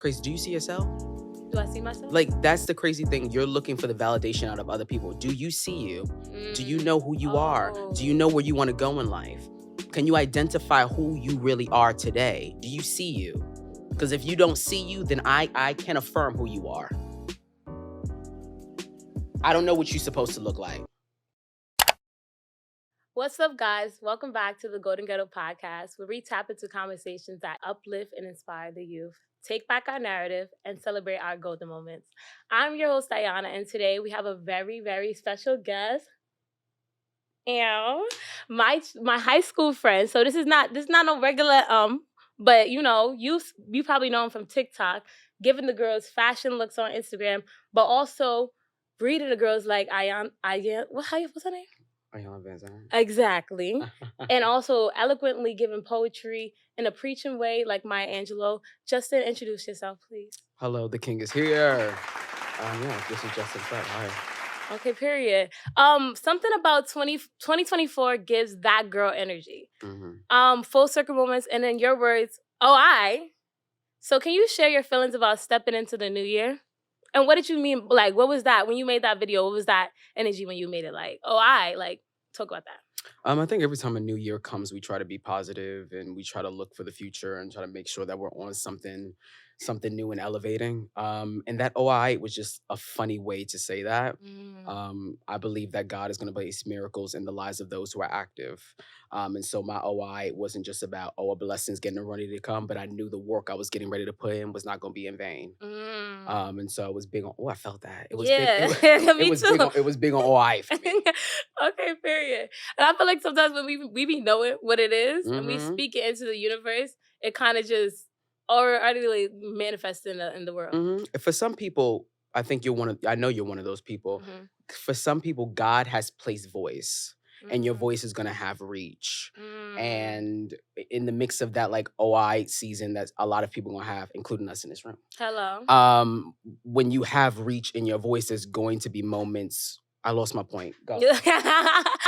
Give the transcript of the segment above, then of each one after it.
Crazy. Do you see yourself? Do I see myself? Like, that's the crazy thing. You're looking for the validation out of other people. Do you see you? Do you know who you are? Do you know where you want to go in life? Can you identify who you really are today? Do you see you? Because if you don't see you, then I can affirm who you are. I don't know what you're supposed to look like. What's up, guys? Welcome back to the Golden Ghetto podcast, where we tap into conversations that uplift and inspire the youth, take back our narrative, and celebrate our golden moments. I'm your host, Ayonna, and today we have a very, very special guest. My high school friend. So this is not no regular but you probably know him from TikTok, giving the girls fashion looks on Instagram, but also breeding the girls like Ayonna. What's her name? Ayonna Van Zandt. Exactly. And also eloquently giving poetry in a preaching way like Maya Angelou. Justin, introduce yourself, please. Hello, the king is here. This is Justin Frett. Hi. Okay, period. Something about 2024 gives that girl energy. Mm-hmm. Full circle moments, and in your words, So can you share your feelings about stepping into the new year? And what did you mean? Like, what was that when you made that video? What was that energy when you made it? Like, talk about that. I think every time a new year comes, we try to be positive and we try to look for the future and try to make sure that we're on something new and elevating. And that OI was just a funny way to say that. I believe that God is going to place miracles in the lives of those who are active. And so my OI wasn't just about, a blessing's getting ready to come, but I knew the work I was getting ready to put in was not going to be in vain. And so it was big on, I felt that. It was big. Me too. It was big on OI for me. Okay, period. And I feel like sometimes when we be knowing what it is and we Mhm. speak it into the universe, it kind of just already manifests in the world. For some people, I think I know you're one of those people. For some people, God has placed voice. And your voice is gonna have reach. And in the mix of that, like OI season, that a lot of people gonna have, including us in this room. Hello. When you have reach in your voice, there's going to be moments. I lost my point. Go.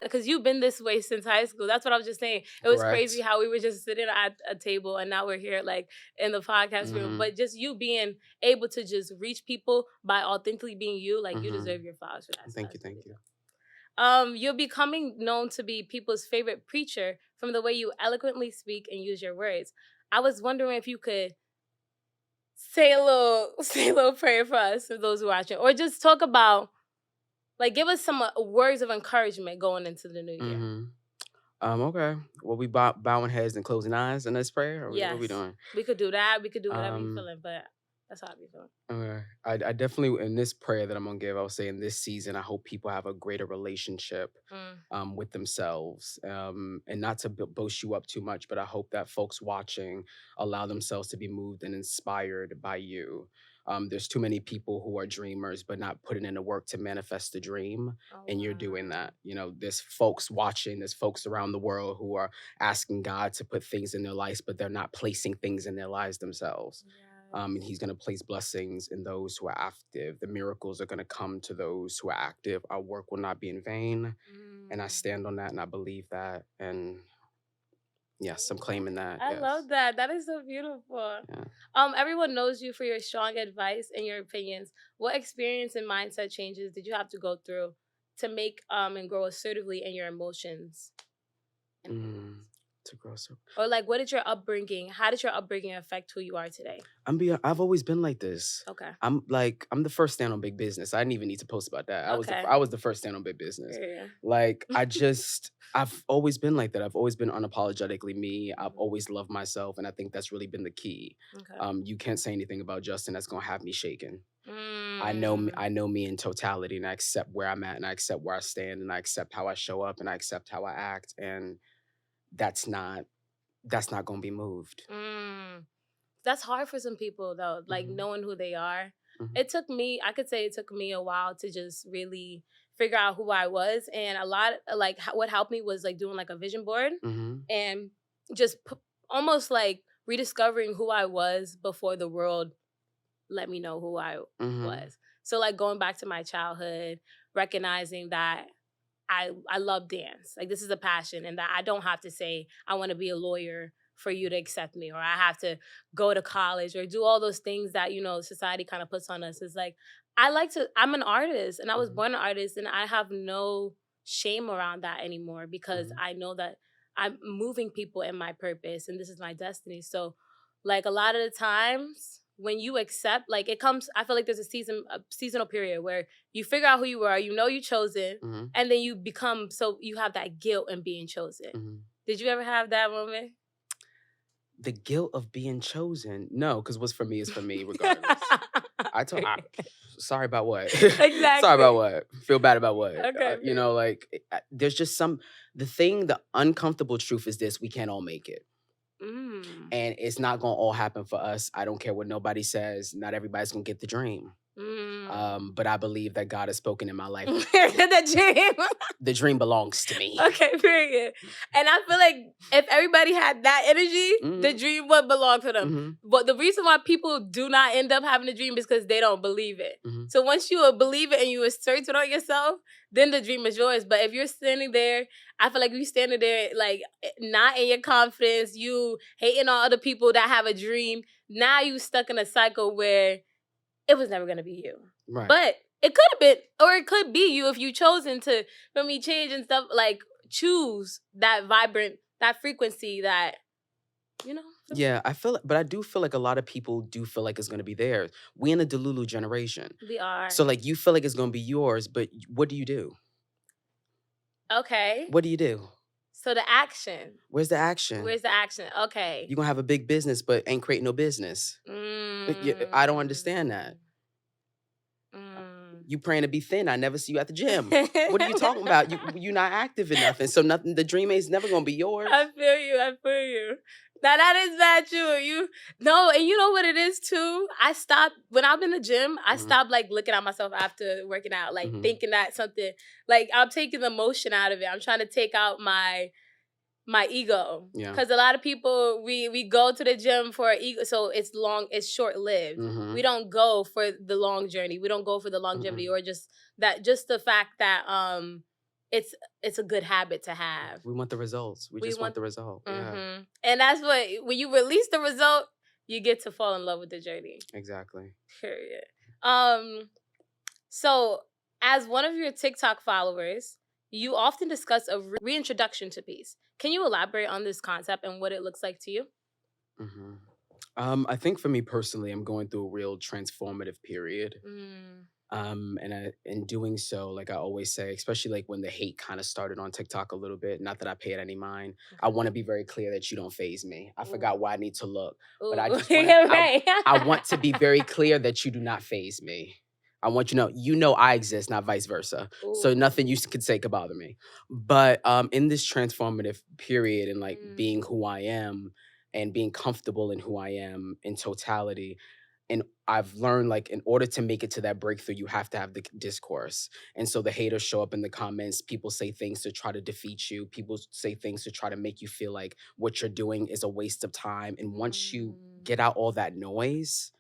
Because you've been this way since high school. That's what I was just saying. It was Correct. crazy how we were just sitting at a table and now we're here like in the podcast room. But just you being able to just reach people by authentically being you, like you deserve your flowers for that. Thank you. You're becoming known to be people's favorite preacher from the way you eloquently speak and use your words. I was wondering if you could say a little prayer for us, for those who are watching, or just talk about, like, give us some words of encouragement going into the new year. Okay. Well, we bowing heads and closing eyes in this prayer? Or Yes. what are we doing? We could do that. We could do whatever you're feeling, but that's how I be feeling. Okay. I definitely, in this prayer that I'm going to give, I'll say in this season, I hope people have a greater relationship with themselves. And not to boast you up too much, but I hope that folks watching allow themselves to be moved and inspired by you. There's too many people who are dreamers, but not putting in the work to manifest the dream. And you're doing that. You know, there's folks watching, there's folks around the world who are asking God to put things in their lives, but they're not placing things in their lives themselves. And he's going to place blessings in those who are active. The miracles are going to come to those who are active. Our work will not be in vain. And I stand on that and I believe that. And yes, I'm claiming that. I love that. That is so beautiful. Yeah. Everyone knows you for your strong advice and your opinions. What experience and mindset changes did you have to go through to make and grow assertively in your emotions? To grow so. Or like, what did your upbringing? How did your upbringing affect who you are today? I've always been like this. Okay. I'm the first stand on big business. I didn't even need to post about that. I was the first stand on big business. Yeah. Like I've always been like that. I've always been unapologetically me. I've always loved myself, and I think that's really been the key. Okay. You can't say anything about Justin that's gonna have me shaken. I know me in totality, and I accept where I'm at, and I accept where I stand, and I accept how I show up, and I accept how I act, and that's not gonna be moved. That's hard for some people though, like knowing who they are. I could say it took me a while to just really figure out who I was. And a lot, like what helped me was like doing like a vision board and just almost like rediscovering who I was before the world let me know who I was. So like going back to my childhood, recognizing that I love dance. Like this is a passion, and that I don't have to say I want to be a lawyer for you to accept me, or I have to go to college or do all those things that, society kind of puts on us. It's like, I'm an artist and I was born an artist, and I have no shame around that anymore because I know that I'm moving people in my purpose and this is my destiny. So like a lot of the times when you accept, like it comes, I feel like there's a seasonal period where you figure out who you are, you chosen, and then you become, so you have that guilt in being chosen. Did you ever have that moment? The guilt of being chosen? No, because what's for me is for me regardless. Sorry about what? Exactly. Sorry about what? Feel bad about what? Okay. There's just the uncomfortable truth is this: we can't all make it. And it's not gonna all happen for us. I don't care what nobody says. Not everybody's gonna get the dream. But I believe that God has spoken in my life. The dream belongs to me. Okay, period. And I feel like if everybody had that energy, the dream would belong to them. But the reason why people do not end up having a dream is because they don't believe it. So once you believe it and you assert it on yourself, then the dream is yours. But if you're standing there, I feel like you standing there like not in your confidence, you hating on other people that have a dream. Now you stuck in a cycle where it was never gonna be you. Right. But it could have been, or it could be you if you chosen to, change and stuff, like choose that vibrant, that frequency that, Yeah, but I do feel like a lot of people do feel like it's going to be theirs. We in a Delulu generation. We are. So like you feel like it's going to be yours, but what do you do? Okay. What do you do? So the action. Where's the action? Okay. You're going to have a big business, but ain't creating no business. I don't understand that. You praying to be thin. I never see you at the gym. What are you talking about? You not active in nothing. So nothing. The dream is never going to be yours. I feel you. Now that is bad too. And you know what it is too? I stopped, when I'm in the gym, I stopped like looking at myself after working out, like thinking that something, like I'm taking the motion out of it. I'm trying to take out my ego. Yeah. Because a lot of people, we go to the gym for ego, so it's short-lived. We don't go for the long journey. We don't go for the longevity or just the fact that it's a good habit to have. We want the results. We just want the result. Yeah. And that's when you release the result, you get to fall in love with the journey. Exactly. Period. So as one of your TikTok followers, you often discuss a reintroduction to peace. Can you elaborate on this concept and what it looks like to you? I think for me personally, I'm going through a real transformative period. And in doing so, like I always say, especially like when the hate kind of started on TikTok a little bit, not that I pay it any mind. I want to be very clear that you don't faze me. I forgot why I need to look, but I just I want to be very clear that you do not faze me. I want you know I exist, not vice versa. So nothing you could say could bother me. But in this transformative period and like being who I am and being comfortable in who I am in totality, and I've learned like in order to make it to that breakthrough, you have to have the discourse. And so the haters show up in the comments. People say things to try to defeat you. People say things to try to make you feel like what you're doing is a waste of time. And once you get out all that noise,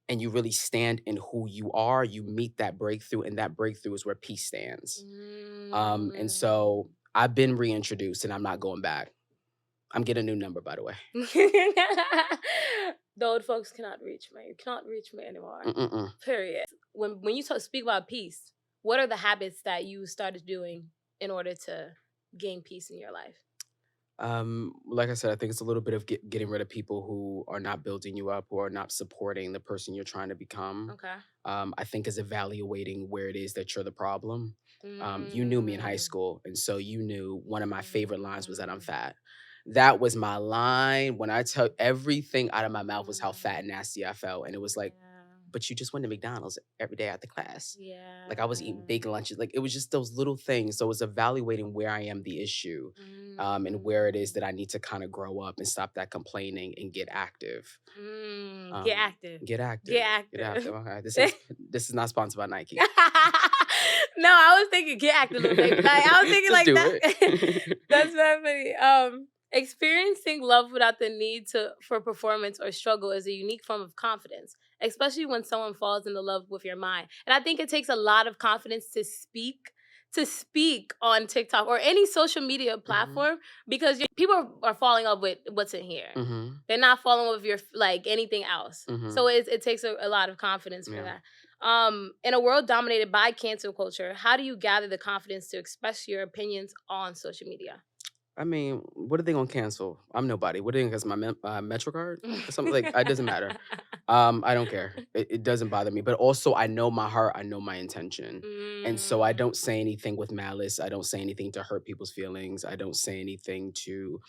and you really stand in who you are, you meet that breakthrough, and that breakthrough is where peace stands. And so I've been reintroduced, and I'm not going back. I'm getting a new number, by the way. The old folks cannot reach me. You cannot reach me anymore. Period. When you speak about peace, what are the habits that you started doing in order to gain peace in your life? Like I said, I think it's a little bit of getting rid of people who are not building you up, who are not supporting the person you're trying to become. Okay. I think is evaluating where it is that you're the problem. You knew me in high school, and so you knew one of my favorite lines was that I'm fat. That was my line. When I tell everything out of my mouth was how fat and nasty I felt, and it was like, but you just went to McDonald's every day after class. Yeah. Like I was eating big lunches. Like it was just those little things. So it was evaluating where I am the issue, and where it is that I need to kind of grow up and stop that complaining and get active. Get active. Get active. Get active. Get active. Okay. This is not sponsored by Nike. No, I was thinking get active. Like, I was thinking like that. That's very funny. Experiencing love without the need for performance or struggle is a unique form of confidence, especially when someone falls into love with your mind. And I think it takes a lot of confidence to speak to speak on TikTok or any social media platform because people are falling up with what's in here. They're not falling with your like anything else. So it takes a lot of confidence for that. In a world dominated by cancel culture, how do you gather the confidence to express your opinions on social media? I mean, what are they gonna cancel? I'm nobody. What are they gonna cancel? My Metro card or something? Like, it doesn't matter. I don't care. It doesn't bother me. But also, I know my heart. I know my intention, and so I don't say anything with malice. I don't say anything to hurt people's feelings. I don't say anything to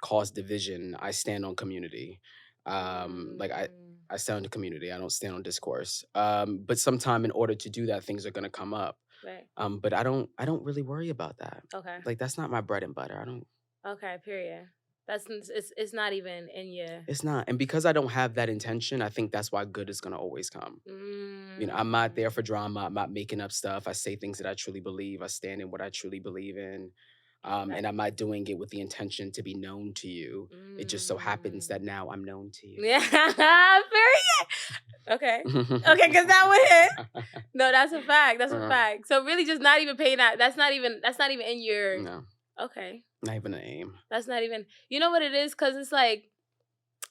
cause division. I stand on community. Like I stand on the community. I don't stand on discourse. But sometime in order to do that, things are gonna come up. Right. But I don't really worry about that. Okay. Like, that's not my bread and butter. I don't. Okay, period. It's not even in you. It's not. And because I don't have that intention, I think that's why good is gonna always come. You know, I'm not there for drama. I'm not making up stuff. I say things that I truly believe. I stand in what I truly believe in. And I'm not doing it with the intention to be known to you. It just so happens that now I'm known to you. Yeah, period. Okay. Okay, because that would hit. No, that's a fact. That's a fact. So really just not even paying that. That's not even in your. No. Okay. Not even an aim. That's not even. You know what it is? Because it's like,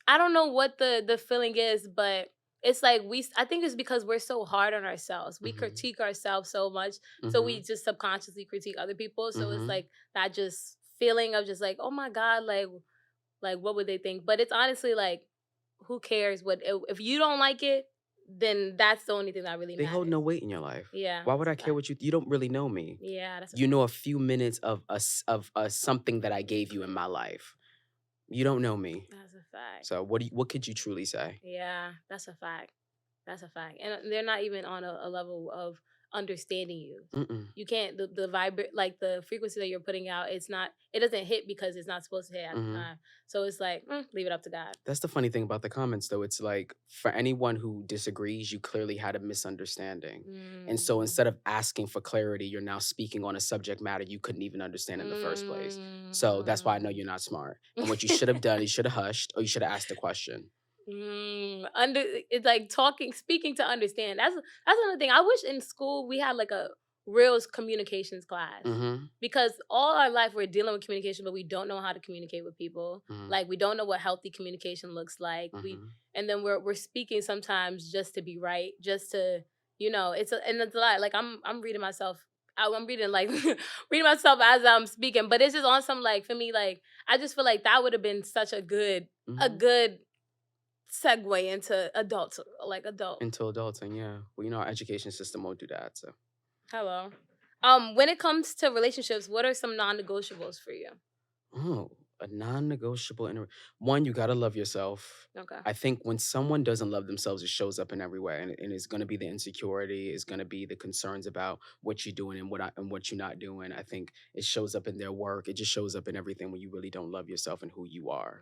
I don't know what the feeling is, but it's like I think it's because we're so hard on ourselves. We critique ourselves so much. So we just subconsciously critique other people. So it's like that just feeling of just like, oh my God, like what would they think? But it's honestly like, who cares? If you don't like it, then that's the only thing that really matters. They hold no weight in your life. Yeah. Why would I care what you don't really know me. Yeah. That's you know a few minutes of something that I gave you in my life. You don't know me. That's a fact. So what could you truly say? Yeah, that's a fact. That's a fact. And they're not even on a level of understanding you. You can't the vibrate like the frequency that you're putting out, it doesn't hit because it's not supposed to hit at the time. So it's like, leave it up to God. That's the funny thing about the comments though. It's like for anyone who disagrees, you clearly had a misunderstanding. And so instead of asking for clarity, you're now speaking on a subject matter you couldn't even understand in the first place. So that's why I know you're not smart. And what you should have done, you should have hushed or you should have asked the question. It's like speaking to understand. That's another thing. I wish in school we had like a real communications class because all our life we're dealing with communication, but we don't know how to communicate with people. Like we don't know what healthy communication looks like. And then we're speaking sometimes just to be right, just to it's a lot. Like I'm reading myself. I'm reading like reading myself as I'm speaking, but it's just on some like for me like I just feel like that would have been such a good segue into adult. Into adulting, yeah. Well, our education system won't do that, so. Hello. When it comes to relationships, what are some non-negotiables for you? Oh, a non-negotiable. One, you gotta love yourself. Okay. I think when someone doesn't love themselves, it shows up in every way, and it's gonna be the insecurity, it's gonna be the concerns about what you're doing and what you're not doing. I think it shows up in their work. It just shows up in everything when you really don't love yourself and who you are.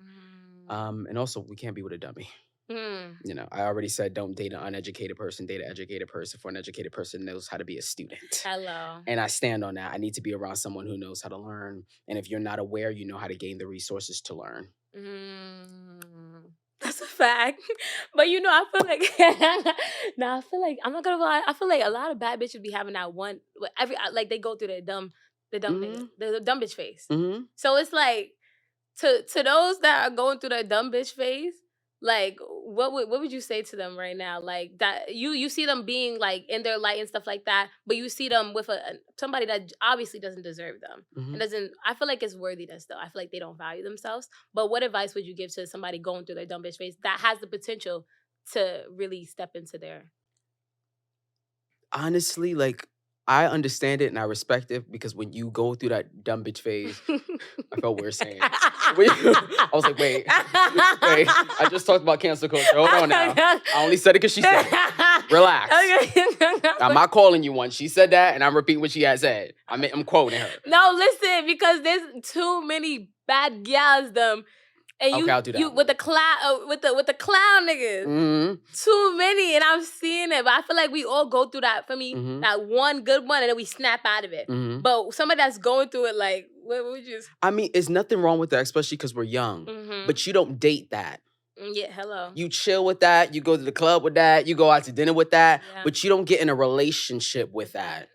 And also, we can't be with a dummy. I already said don't date an uneducated person, date an educated person, for an educated person knows how to be a student. Hello. And I stand on that. I need to be around someone who knows how to learn. And if you're not aware, you know how to gain the resources to learn. That's a fact. But I feel like I feel like I'm not gonna lie, I feel like a lot of bad bitches be having that one like they go through the dumb bitch phase. So it's like to those that are going through that dumb bitch phase, like what would you say to them right now? Like that you see them being like in their light and stuff like that, but you see them with somebody that obviously doesn't deserve them. And I feel like it's worthiness though. I feel like they don't value themselves. But what advice would you give to somebody going through their dumb bitch phase that has the potential to really step into their? Honestly, like I understand it and I respect it because when you go through that dumb bitch phase, I felt weird saying it. I was like, wait, I just talked about cancel culture. Hold on now. I only said it because she said it. Relax. I'm not calling you one. She said that and I'm repeating what she had said. I'm quoting her. No, listen, because there's too many bad gals, and okay, I'll do that. You with the clown with the clown niggas. Too many, and I'm seeing it. But I feel like we all go through that. For me, that one good one, and then we snap out of it. But somebody that's going through it, like, what would you? I mean, there's nothing wrong with that, especially because we're young. But you don't date that. Yeah, hello. You chill with that. You go to the club with that. You go out to dinner with that. Yeah. But you don't get in a relationship with that.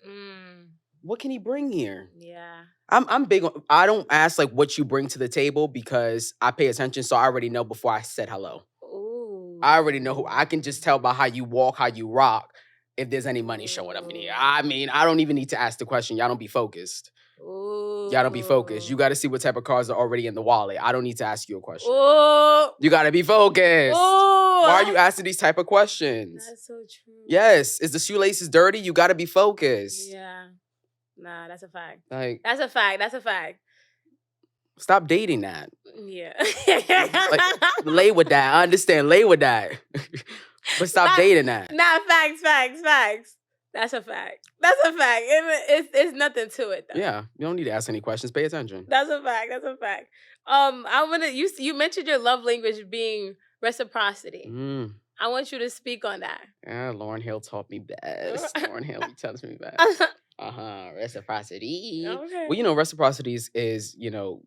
what can he bring here? Yeah. I'm big on, I don't ask like what you bring to the table because I pay attention, so I already know before I said hello. Ooh. I already know who, I can just tell by how you walk, how you rock, if there's any money showing up in here. I mean, I don't even need to ask the question. Y'all don't be focused. Ooh. Y'all don't be focused. You got to see what type of cards are already in the wallet. I don't need to ask you a question. Ooh. You got to be focused. Ooh. Why are you asking these type of questions? That's so true. Yes. Is the shoelaces dirty? You got to be focused. Yeah. Nah, that's a fact. Like, that's a fact. That's a fact. Stop dating that. Yeah. Like, lay with that. I understand. Lay with that. But stop dating that. Nah, facts. That's a fact. That's a fact. It's nothing to it though. Yeah. You don't need to ask any questions. Pay attention. That's a fact. That's a fact. I wanna you mentioned your love language being reciprocity. I want you to speak on that. Yeah, Lauryn Hill taught me best. Lauryn Hill tells me best. Reciprocity. Okay. Well, you know, reciprocity is, you know,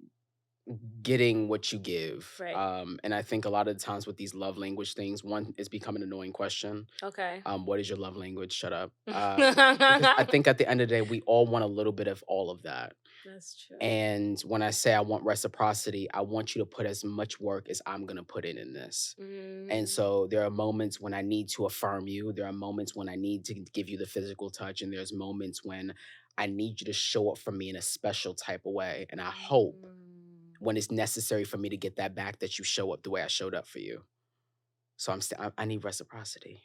getting what you give. Right. And I think a lot of the times with these love language things, one is becoming an annoying question. Okay. What is your love language? Shut up. Because I think at the end of the day, we all want a little bit of all of that. That's true. And when I say I want reciprocity, I want you to put as much work as I'm going to put in this. And so there are moments when I need to affirm you. There are moments when I need to give you the physical touch. And there's moments when I need you to show up for me in a special type of way. And I hope when it's necessary for me to get that back, that you show up the way I showed up for you. So I need reciprocity.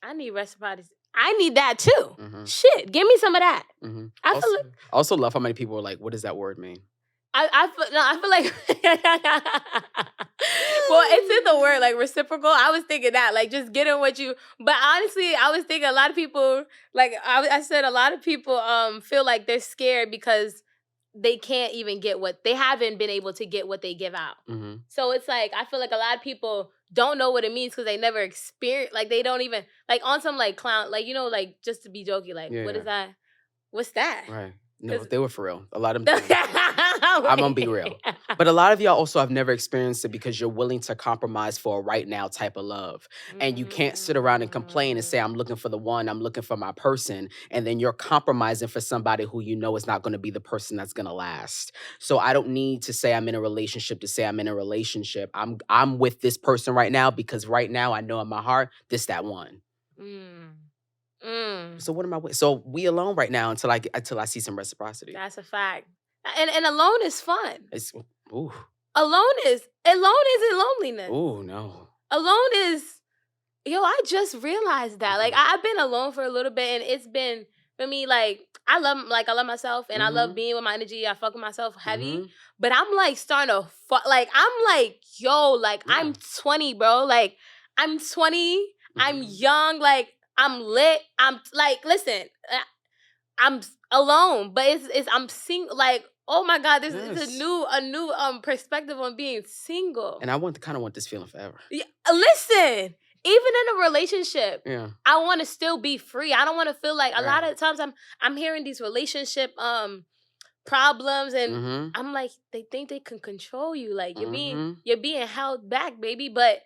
I need reciprocity. I need that too. Shit, give me some of that. I also love how many people are like, what does that word mean? I feel like well, it's in the word like reciprocal. I was thinking that like just getting what you. But honestly, I was thinking a lot of people like I said a lot of people feel like they're scared because they can't even get what they haven't been able to get what they give out. So it's like I feel like a lot of people don't know what it means because they never experience, like they don't even like on some like clown, like you know, like just to be jokey, like what is that? What's that? Right. No, they were for real. A lot of them. I'm gonna be real. But a lot of y'all also have never experienced it because you're willing to compromise for a right now type of love. And you can't sit around and complain and say, I'm looking for the one, I'm looking for my person. And then you're compromising for somebody who you know is not gonna be the person that's gonna last. So I don't need to say I'm in a relationship to say I'm in a relationship. I'm with this person right now because right now I know in my heart, this that one. So what am I with? So we alone right now until I see some reciprocity. That's a fact. And alone is fun. It's ooh. Alone isn't loneliness. Oh no. Alone is I just realized that. Like I've been alone for a little bit and it's been for me like I love myself and I love being with my energy. I fuck with myself heavy. But I'm like starting to like I'm like, I'm 20, bro. Like I'm 20. I'm young, like I'm lit. I'm like, listen, I'm alone, but it's I'm single. Like, oh my God, this is a new perspective on being single. And I kind of want this feeling forever. Yeah, listen, even in a relationship, I want to still be free. I don't want to feel like a lot of times I'm hearing these relationship problems and I'm like, they think they can control you. Like you're being held back, baby, but.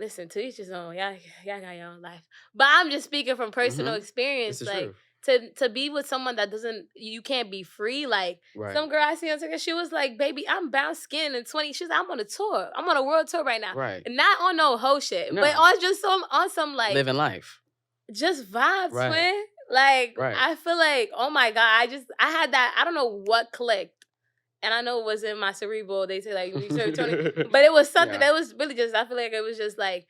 Listen, to each his own. Y'all got your own life. But I'm just speaking from personal experience. Like to be with someone that you can't be free. Like some girl I see on TikTok, she was like, baby, I'm bound skin and 20. She's like, I'm on a tour. I'm on a world tour right now. Right. And not on no hoe shit. No. But on just some like living life. Just vibes, twin. Like I feel like, oh my God, I had that, I don't know what clicked. And I know it was in my cerebral. They say like, but it was something that was really just, I feel like it was just like,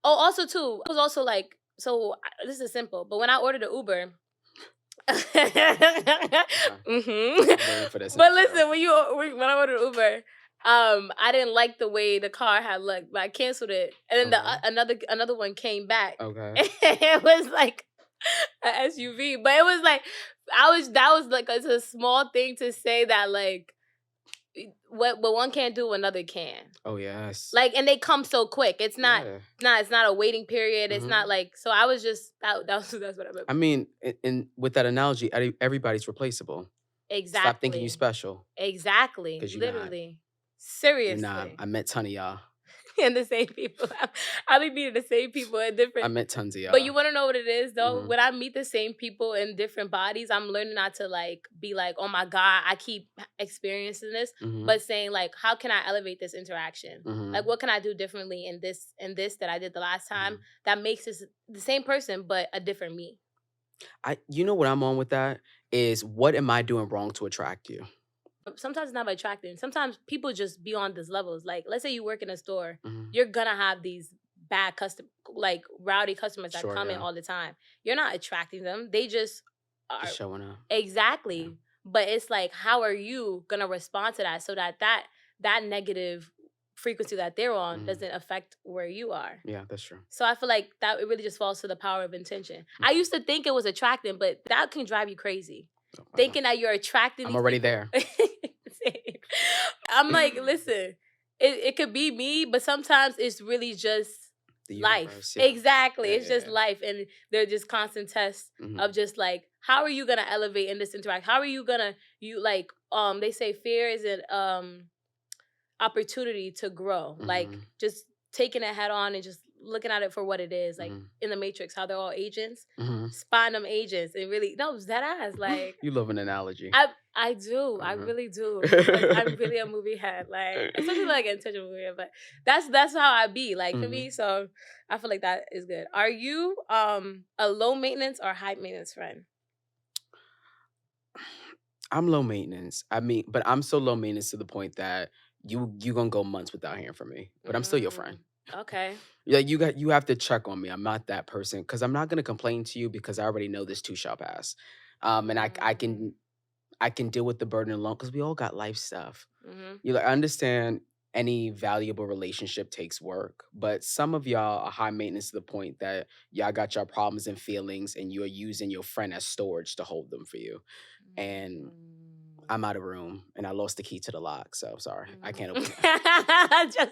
also too, it was also like, so this is simple, but when I ordered an Uber, but listen, when I ordered Uber, I didn't like the way the car had looked, but I canceled it. And then another one came back. Okay. It was like an SUV, but it was like, that was like, it's a small thing to say that like, what one can't do, another can. Oh yes. Like, and they come so quick. It's not. It's not a waiting period. It's not like. So I was just that's what I meant. I mean, with that analogy, everybody's replaceable. Exactly. Stop thinking you special. Exactly. Because you're literally. Not. Seriously. You're not. I met a ton of y'all. and the same people. I be meeting the same people in I different. met tons of y'all. But you want to know what it is though? Mhm. When I meet the same people in different bodies, I'm learning not to like be like, oh my God, I keep experiencing this, Mhm. but saying like, how can I elevate this interaction? Mhm. Like, what can I do differently in this that I did the last time Mhm. that makes this the same person but a different me? You know what I'm on with that is what am I doing wrong to attract you? Sometimes it's not by attracting. Sometimes people just be on these levels. Like, let's say you work in a store, Mhm. you're gonna have these bad like rowdy customers that Sure, come in yeah. all the time. You're not attracting them. They just are. Just showing up. Yeah. Exactly. But it's like, how are you gonna respond to that so that that negative frequency that they're on Mhm. doesn't affect where you are? Yeah, that's true. So I feel like that it really just falls to the power of intention. I used to think it was attracting, but that can drive you crazy. Thinking that you're attracting I'm these already people. there. Same. I'm like, listen, it could be me, but sometimes it's really just The life. universe, yeah. Exactly. Yeah, It's yeah, just yeah. life. And they're just constant tests Mhm. of just like, how are you gonna elevate in this interaction? How are you gonna they say fear is an opportunity to grow. Like Mhm. just taking it head on and just looking at it for what it is. Like Mhm. in the Matrix, how they're all agents. Mhm. Spot them agents. It really no, it's that ass. Like You love an analogy. I do. I Uh-huh. really do. Because I'm really a movie head. Like especially like intentional movie head. But that's how I be. Like for Mhm. me, so I feel like that is good. Are you a low maintenance or high maintenance friend? I'm low maintenance. I mean, but I'm so low maintenance to the point that you gonna go months without hearing from me. But I'm still your friend. Okay. Yeah, you have to check on me. I'm not that person because I'm not gonna complain to you because I already know this too shall pass. And I can deal with the burden alone because we all got life stuff. Mm-hmm. You like I understand any valuable relationship takes work, but some of y'all are high maintenance to the point that y'all got your problems and feelings, and you're using your friend as storage to hold them for you. And I'm out of room, and I lost the key to the lock. So sorry, I can't open that. Just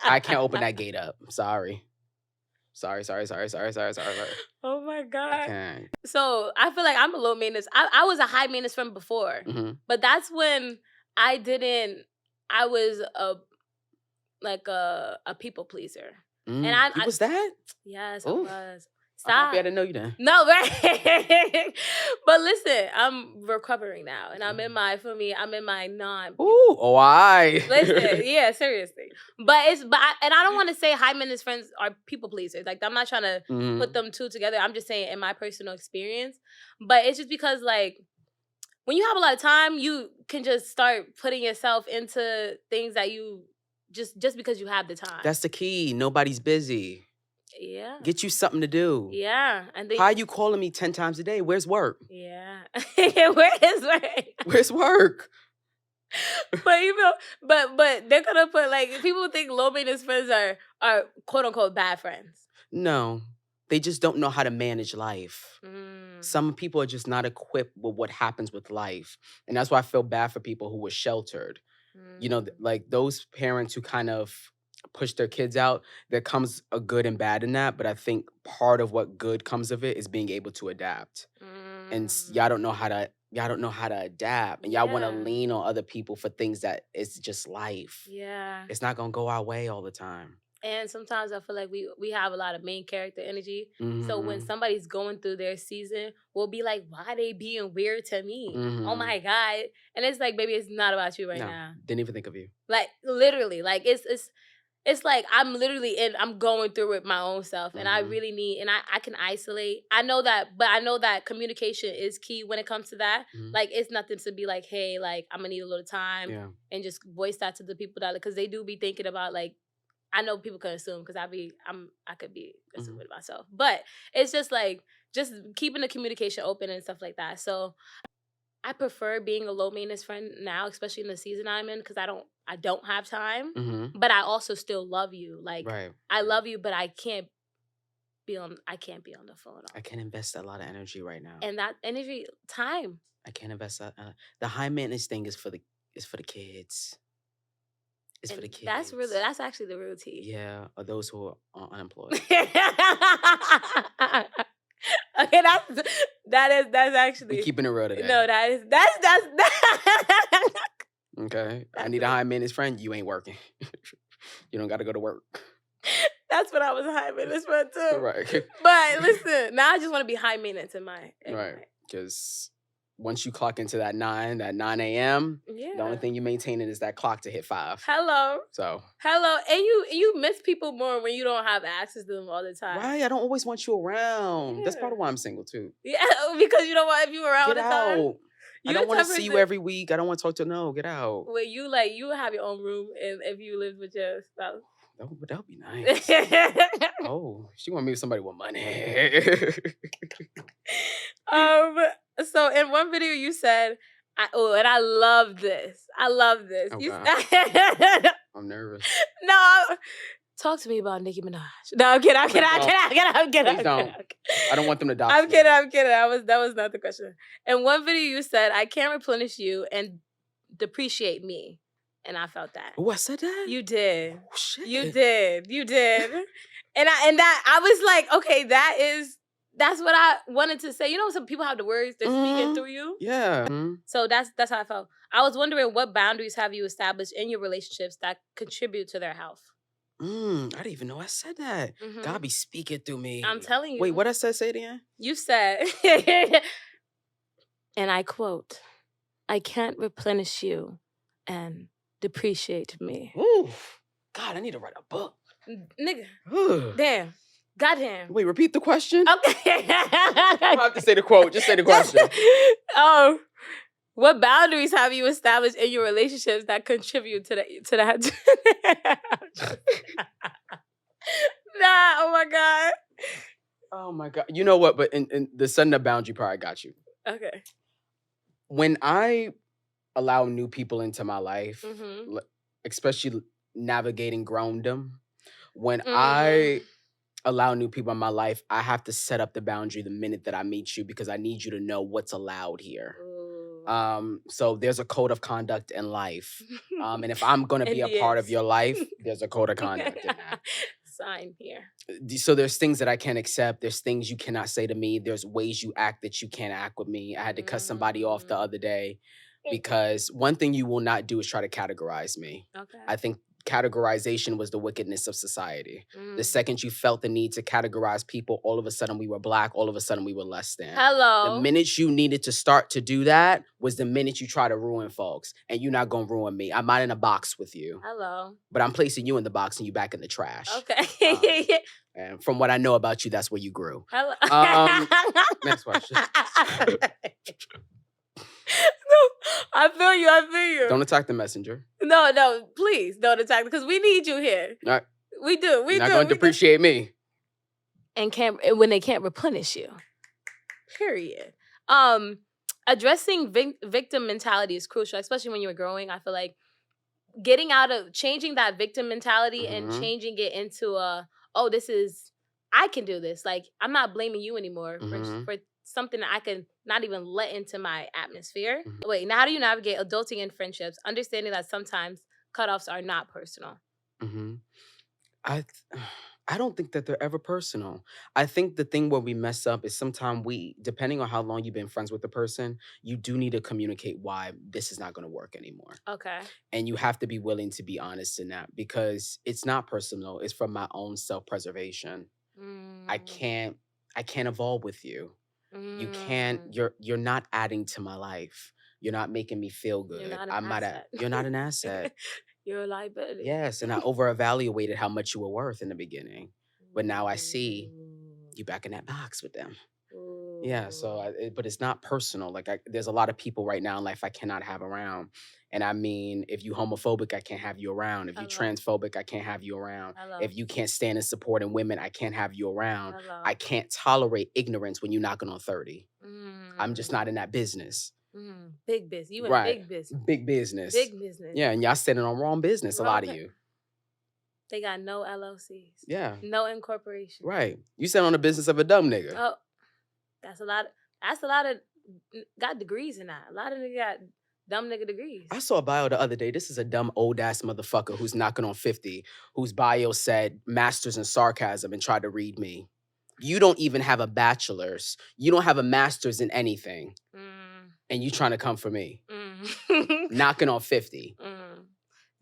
I can't open that gate up. Sorry. Sorry. Oh my I God. can't. So I feel like I'm a low maintenance. I was a high maintenance friend before, Mhm. but that's when I was a people pleaser. And You was that? yes, I Oof. was. I'm happy I Stop. didn't know you then. No, right. But listen, I'm recovering now, and I'm in Mhm. I'm in my non Ooh, oh, I. listen, yeah, seriously. And I don't want to say high maintenance friends are people pleasers. Like I'm not trying to put Mhm. them two together. I'm just saying in my personal experience. But it's just because like when you have a lot of time, you can just start putting yourself into things that you just because you have the time. That's the key. Nobody's busy. Yeah. Get you something to do. Yeah. And then How you calling me 10 times a day? Where's work? yeah. Where is where? Where's work? But but they're gonna put like people think low maintenance friends are quote unquote bad friends. No, they just don't know how to manage life. Mm. Some people are just not equipped with what happens with life. And that's why I feel bad for people who were sheltered. You know, Mm. like those parents who kind of push their kids out, there comes a good and bad in that. But I think part of what good comes of it is being able to adapt. And y'all don't know how to adapt. And y'all want to Yeah. lean on other people for things that it's just life. Yeah. It's not gonna go our way all the time. And sometimes I feel like we have a lot of main character energy. So when Mhm. somebody's going through their season, we'll be like, why they being weird to me? Oh Mhm. my God. And it's like, baby, it's not about you right No, now. didn't even think of you. Like literally. Like it's like I'm going through it my own self and I Mhm. really need and I can isolate. I know that communication is key when it comes to that. Mhm. Like it's nothing to be like, hey, like I'm gonna need a little time Yeah. and just voice that to the people that because they do be thinking about like I know people can assume because I could be Mhm. assuming myself. But it's just like just keeping the communication open and stuff like that. So I prefer being a low maintenance friend now, especially in the season I'm in, because I don't have time. Mhm. But I also still love you. Like Right. I love you, but I can't be on the phone. I can't invest a lot of energy right now. And that energy, time. I can't invest the high maintenance thing is for the kids. It's for And the kids. that's actually the real tea. Yeah, or those who are unemployed. Okay, that's actually We keeping it real today. no, that's Okay. I need a high maintenance friend. You ain't working. You don't got to go to work. That's what I was high maintenance for too. Right. But listen, now I just want to be high maintenance in my right. Because once you clock into that 9 a.m., the only thing you're maintaining is that clock to hit 5. Hello. So. Hello. And you miss people more when you don't have access to them all the time. Right. I don't always want you around. Yeah. That's part of why I'm single too. Yeah, because you know what? If you were around all the time. I don't want to see you every week. I don't want to talk to get out. Wait, you have your own room if you lived with your spouse. That would be nice. Oh, she want me with somebody with money. So in one video you said, and I love this. I love this. Oh, I'm nervous. No, talk to me about Nicki Minaj. No, I'm kidding. Please don't. I don't want them to dox I'm kidding. That was not the question. In one video you said, I can't replenish you and depreciate me. And I felt that. Oh, I said that? You did. Oh, shit. You did. and I was like, okay, that's what I wanted to say. You know, some people have the words, they're speaking through you. Yeah. So that's how I felt. I was wondering, what boundaries have you established in your relationships that contribute to their health? I didn't even know I said that. God be speaking through me. I'm telling you. Wait, what I said? Say it again. You said, and I quote, I can't replenish you and depreciate me. Ooh, God, I need to write a book. Nigga. Damn. Goddamn. Wait, repeat the question? Okay. You don't have to say the quote. Just say the question. What boundaries have you established in your relationships that contribute to that? Nah, oh my God. Oh my God. You know what? But in the setting the boundary part, I got you. Okay. When I allow new people into my life, especially navigating growndom, when I allow new people in my life, I have to set up the boundary the minute that I meet you because I need you to know what's allowed here. So there's a code of conduct in life. And if I'm going to be a part of your life, there's a code of conduct in that. Sign here. So there's things that I can't accept. There's things you cannot say to me. There's ways you act that you can't act with me. I had to cut somebody off the other day because one thing you will not do is try to categorize me. Okay. I think categorization was the wickedness of society. The second you felt the need to categorize people, all of a sudden we were black, all of a sudden we were less than. Hello. The minute you needed to start to do that was the minute you try to ruin folks. And you're not going to ruin me. I'm not in a box with you. Hello. But I'm placing you in the box and you back in the trash. Okay. And from what I know about you, that's where you grew. Hello. Next question. I feel you. Don't attack the messenger. No, please don't attack because we need you here. All right. We do. You're not going to depreciate me. And when they can't replenish you. Period. Addressing victim mentality is crucial, especially when you're growing. I feel like changing that victim mentality and changing it into I can do this. Like, I'm not blaming you anymore for something that I can not even let into my atmosphere. Wait, now how do you navigate adulting in friendships, understanding that sometimes cutoffs are not personal? I don't think that they're ever personal. I think the thing where we mess up is sometimes depending on how long you've been friends with the person, you do need to communicate why this is not going to work anymore. Okay. And you have to be willing to be honest in that because it's not personal. It's from my own self-preservation. I can't evolve with you. You can't, you're not adding to my life. You're not making me feel good. You're not an asset. You're a liability. Yes, and I over-evaluated how much you were worth in the beginning. But now I see you back in that box with them. Yeah, so, but it's not personal. Like, there's a lot of people right now in life I cannot have around. And I mean, if you homophobic, I can't have you around. If you transphobic, I can't have you around. If you can't stand and support in women, I can't have you around. I can't tolerate ignorance when you're knocking on 30. I'm just not in that business. Big business. You in big business. Big business. Big business. Yeah, and y'all standing on wrong business, a lot of you. They got no LLCs. Yeah. No incorporation. Right. You stand on the business of a dumb nigga. Oh, that's a lot of got degrees in that. A lot of niggas got dumb nigga degrees. I saw a bio the other day. This is a dumb old ass motherfucker who's knocking on 50, whose bio said masters in sarcasm and tried to read me. You don't even have a bachelor's. You don't have a master's in anything. And you trying to come for me. Knocking on 50.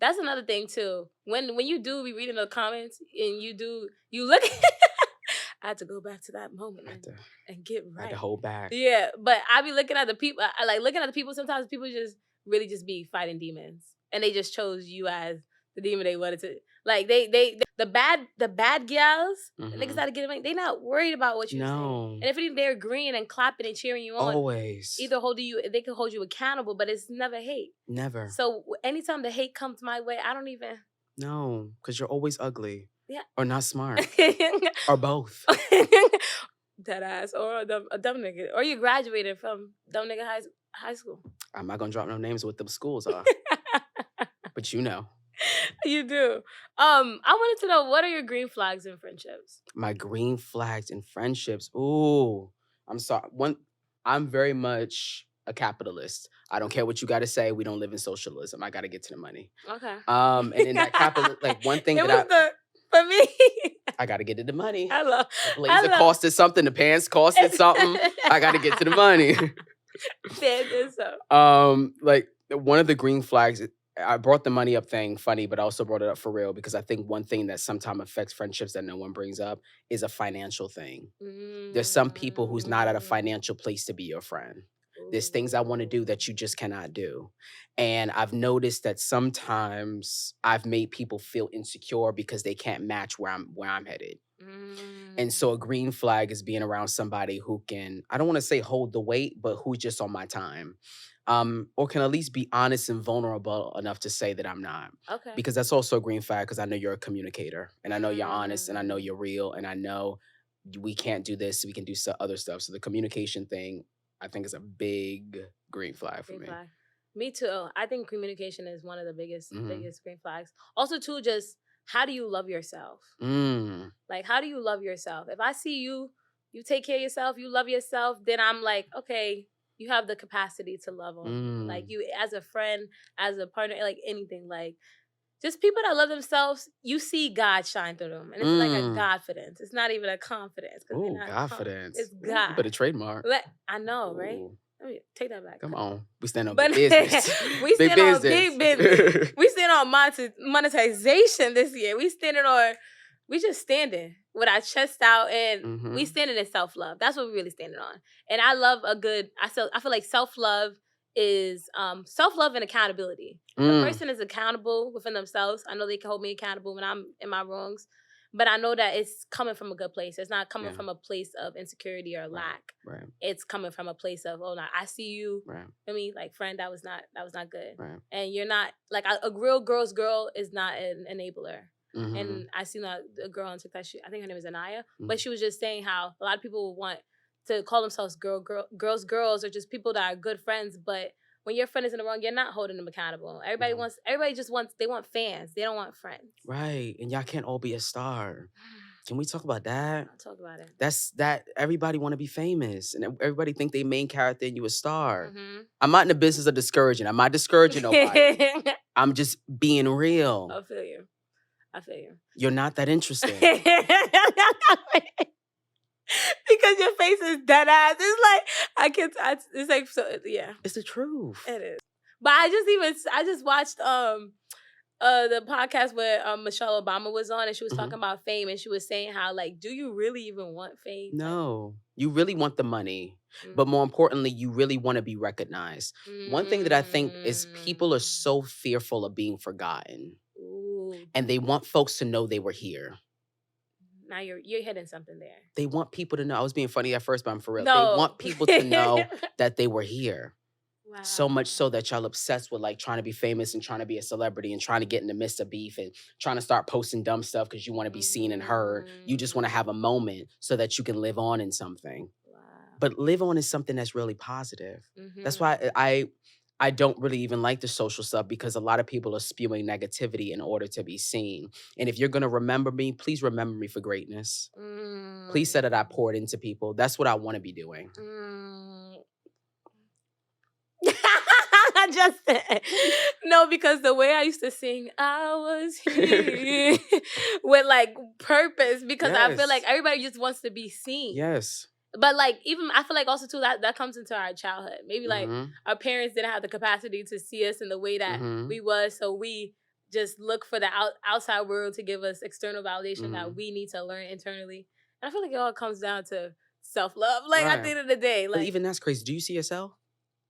That's another thing too. When you do be reading the comments and you look I had to go back to that moment and get right. I had to hold back. Yeah, but I be looking at the people. I like looking at the people. Sometimes people just really just be fighting demons, and they just chose you as the demon they wanted to. Like the bad gals, the niggas that get them. They not worried about what you say, and if anything, they're agreeing and clapping and cheering you on. Always. Either they can hold you accountable, but it's never hate. Never. So anytime the hate comes my way, I don't even. No, because you're always ugly. Yeah. Or not smart. Or both. That ass. Or a dumb nigga. Or you graduated from dumb nigga high school. I'm not gonna drop no names what them schools are. But you know. You do. I wanted to know, what are your green flags in friendships? My green flags in friendships. Ooh. I'm sorry. I'm very much a capitalist. I don't care what you got to say. We don't live in socialism. I got to get to the money. Okay. And in that capital, like one thing for me, I got to get to the money. The blazer costed something. The pants costed something. I got to get to the money. Like one of the green flags, I brought the money up thing funny, but I also brought it up for real because I think one thing that sometimes affects friendships that no one brings up is a financial thing. There's some people who's not at a financial place to be your friend. There's things I want to do that you just cannot do. And I've noticed that sometimes I've made people feel insecure because they can't match where I'm headed. And so a green flag is being around somebody who can, I don't want to say hold the weight, but who's just on my time. Or can at least be honest and vulnerable enough to say that I'm not. Okay. Because that's also a green flag because I know you're a communicator and I know you're honest and I know you're real and I know we can't do this, we can do other stuff. So the communication thing, I think, is a big green flag for me. Me too. I think communication is one of the biggest green flags. Also, too, just how do you love yourself? Like, how do you love yourself? If I see you take care of yourself, you love yourself, then I'm like, okay, you have the capacity to love on. Like, you as a friend, as a partner, like anything, like just people that love themselves, you see God shine through them. And it's like a confidence. It's not even a confidence. Ooh, confidence. It's God. You better trademark. I know, right? Let me take that back. Come on. We stand on big business. We stand on big business. We stand on monetization this year. We just standing with our chest out and we standing in self-love. That's what we really standing on. And I love I feel like self-love is self-love and accountability. The person is accountable within themselves. I know they can hold me accountable when I'm in my wrongs, but I know that it's coming from a good place. It's not coming from a place of insecurity or lack. Right. It's coming from a place of, oh, no, I see you. Right. I mean, like, friend, that was not good. Right. And you're not like a real girl's girl is not an enabler. And I seen a girl on TikTok. I think her name is Anaya, but she was just saying how a lot of people want to call themselves girls, or just people that are good friends. But when your friend is in the wrong, you're not holding them accountable. Everybody they want fans. They don't want friends. Right. And y'all can't all be a star. Can we talk about that? I'll talk about it. That everybody want to be famous and everybody think they main character and you a star. I'm not in the business of discouraging. I'm not discouraging nobody. I'm just being real. I feel you. You're not that interesting. Because your face is dead ass. It's like it's like, so yeah. It's the truth. It is. But I just watched the podcast where Michelle Obama was on, and she was talking about fame, and she was saying how, like, do you really even want fame? No. You really want the money. But more importantly, you really want to be recognized. One thing that I think is people are so fearful of being forgotten. And they want folks to know they were here. Now you're hitting something there. They want people to know. I was being funny at first, but I'm for real. No. They want people to know that they were here. Wow. So much so that y'all obsessed with like trying to be famous and trying to be a celebrity and trying to get in the midst of beef and trying to start posting dumb stuff because you want to be seen and heard. You just want to have a moment so that you can live on in something. Wow. But live on is something that's really positive. That's why I don't really even like the social stuff, because a lot of people are spewing negativity in order to be seen. And if you're going to remember me, please remember me for greatness. Please say that I poured into people. That's what I want to be doing. Justin. No, because the way I used to sing, I was here with like purpose, because I feel like everybody just wants to be seen. Yes. But like, even I feel like also too that comes into our childhood. Maybe like our parents didn't have the capacity to see us in the way that we was, so we just look for the outside world to give us external validation that we need to learn internally. And I feel like it all comes down to self-love. Like at the end of the day, But like, even that's crazy. Do you see yourself?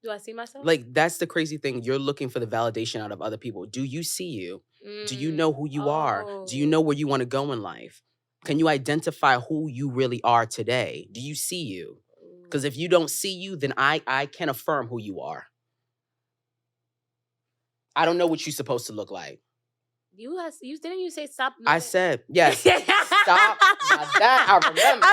do I see myself? Like, that's the crazy thing. You're looking for the validation out of other people. Do you see you? Do you know who you are? Do you know where you want to go in life? Can you identify who you really are today? Do you see you? Because if you don't see you, then I can affirm who you are. I don't know what you're supposed to look like. Didn't you say stop? I said, yes. Stop. Now that I remember.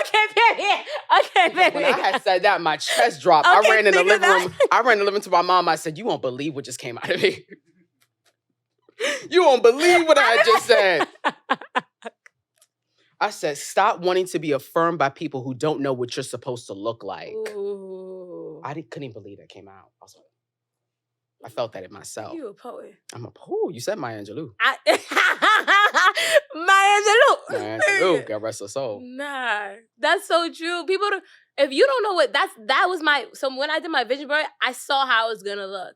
Okay, baby. When I had said that, my chest dropped. Okay, I ran in the living room. I ran in the living room to my mom. I said, you won't believe what just came out of me. You won't believe what I had just said. I said, stop wanting to be affirmed by people who don't know what you're supposed to look like. Ooh. Couldn't even believe that came out. I felt that in myself. You a poet. I'm a poet. You said Maya Angelou. Maya Angelou. Maya Angelou. God rest her soul. Nah, that's so true. If you don't know what that was so when I did my vision board, I saw how I was gonna look.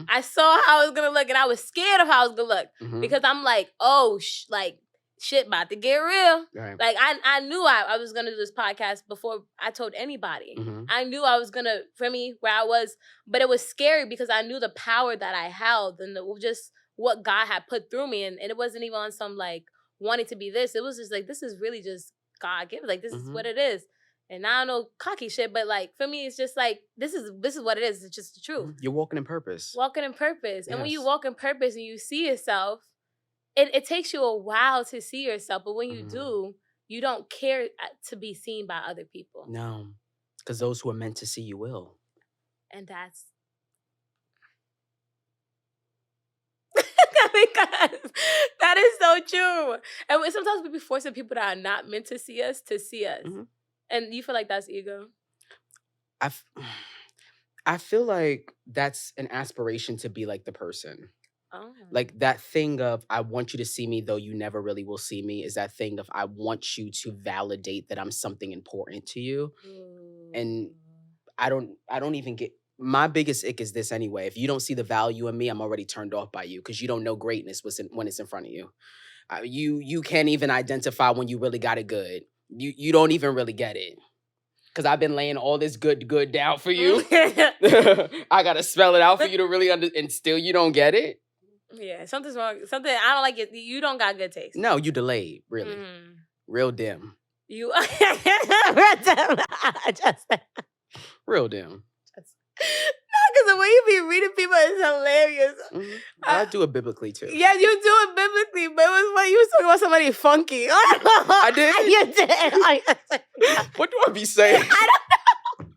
I saw how I was gonna look, and I was scared of how I was gonna look because I'm like, oh, shit about to get real. Right. Like I knew I was gonna do this podcast before I told anybody. I knew I was gonna, for me, where I was, but it was scary because I knew the power that I held and just what God had put through me, and it wasn't even on some like wanting to be this. It was just like, this is really just God given. Like, this is what it is. And I don't know cocky shit, but like for me, it's just like this is what it is. It's just the truth. You're walking in purpose. Walking in purpose, and when you walk in purpose and you see yourself, it takes you a while to see yourself, but when you do, you don't care to be seen by other people. No, because those who are meant to see you will. And that's because that is so true. And sometimes we be forcing people that are not meant to see us. And you feel like that's ego? I feel like that's an aspiration to be like the person. Oh. Like that thing of, I want you to see me, though you never really will see me, is that thing of, I want you to validate that I'm something important to you. And I don't even get, my biggest ick is this anyway. If you don't see the value in me, I'm already turned off by you because you don't know greatness when it's in front of you. You can't even identify when you really got it good. You don't even really get it. Because I've been laying all this good down for you. I got to spell it out for you to really and still you don't get it? Yeah, something's wrong. I don't like it. You don't got good taste. No, you delayed, really. Real dim. You real dim. Real dim. Because the way you be reading people is hilarious. I do it biblically too. Yeah, you do it biblically, but it was when you was talking about somebody funky. I did? You did. What do I be saying? I don't know.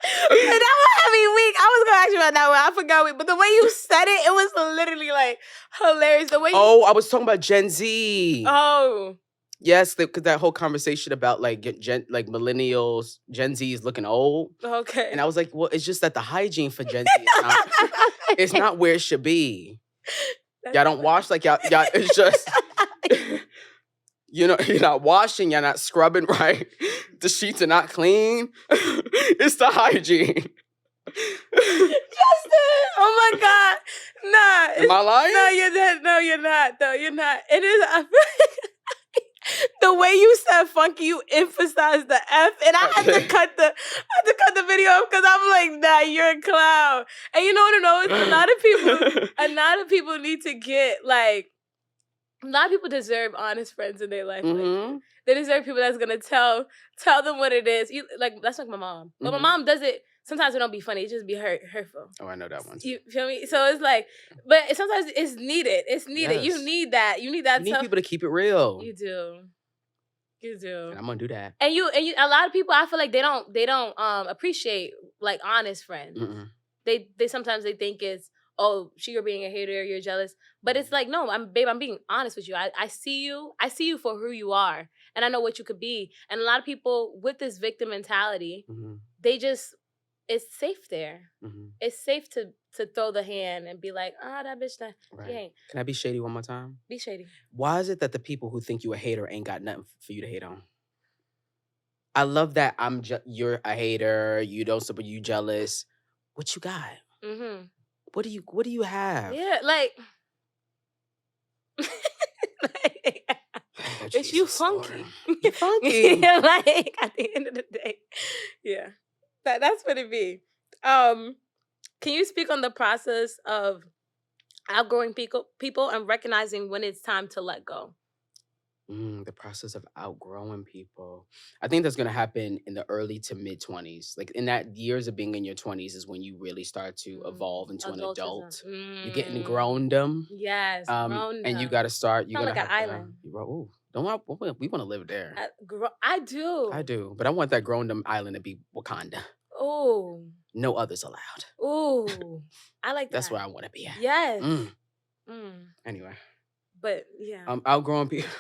That was a heavy week. I was going to ask you about that one. I forgot. But the way you said it, it was literally like hilarious. The way I was talking about Gen Z. Oh. Yes, because that whole conversation about like millennials, Gen Z is looking old. Okay. And I was like, well, it's just that the hygiene for Gen Z it's not where it should be. Y'all don't wash like y'all it's just you're not washing, you're not scrubbing right. The sheets are not clean. It's the hygiene. Justin, oh my God. Nah. Am I lying? No, you're not. No, you're not. No, you're not. It is. I feel the way you said funky, you emphasized the F, and I had to cut the video off because I'm like, nah, you're a clown. And you know what I know? It's a lot of people need to get like, a lot of people deserve honest friends in their life. Like, they deserve people that's gonna tell them what it is. That's like my mom, but my mom does it. Sometimes it don't be funny. It just be hurtful. Oh, I know that one. You feel me? So it's like, but sometimes it's needed. It's needed. Yes. You need that. You need people to keep it real. You do. And I'm gonna do that. And you. A lot of people, I feel like they don't appreciate like honest friends. They sometimes they think it's, oh, you're being a hater, you're jealous. But it's like, no, I'm being honest with you. I see you. I see you for who you are, and I know what you could be. And a lot of people with this victim mentality, they just. It's safe there. It's safe to throw the hand and be like, that bitch, that he ain't. Can I be shady one more time? Be shady. Why is it that the people who think you a hater ain't got nothing for you to hate on? I love that you're a hater. You don't support. You jealous. What you got? What do you have? Yeah, like Like, Oh, it's you Jesus, Lord. funky. You funky. Yeah, like at the end of the day. Yeah. That's what it be. Can you speak on the process of outgrowing people and recognizing when it's time to let go? The process of outgrowing people. I think that's going to happen in the early to mid 20s. Like in that years of being in your 20s is when you really start to evolve into an Adultism. adult. You're getting growndom. Yes, grown And you up. got to start, you're Sound going like to an have to have, island. ooh, don't want, we want to live there. I do. I do. But I want that growndom island to be Wakanda. Oh. No others allowed. Oh. I like that. That's where I want to be at. Yes. Anyway. But yeah. Outgrowing people.